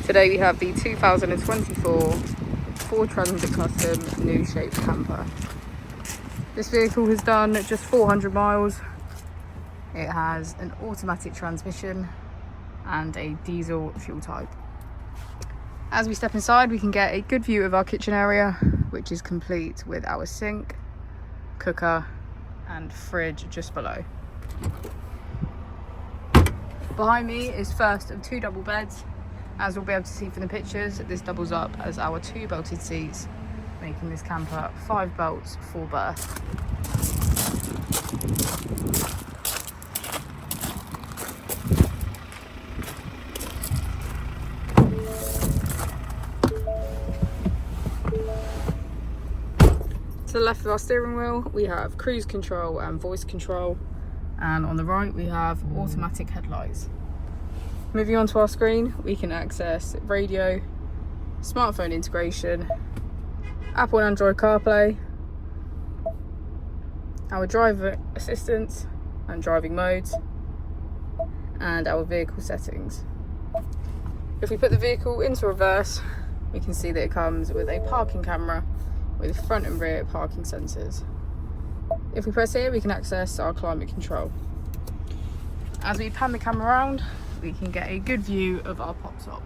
Today we have the 2024 Ford Transit Custom new shape camper. This vehicle has done just 400 miles. It has an automatic transmission and a diesel fuel type. As we step inside, we can get a good view of our kitchen area, which is complete with our sink, cooker and fridge just below. Behind me is first of two double beds. As we'll be able to see from the pictures, this doubles up as our two belted seats, making this camper 5 belts, 4 berths. To the left of our steering wheel, we have cruise control and voice control, and on the right we have automatic headlights. Moving on to our screen, we can access radio, smartphone integration, Apple and Android CarPlay, our driver assistance and driving modes, and our vehicle settings. If we put the vehicle into reverse, we can see that it comes with a parking camera with front and rear parking sensors. If we press here, we can access our climate control. As we pan the camera around, we can get a good view of our pop top.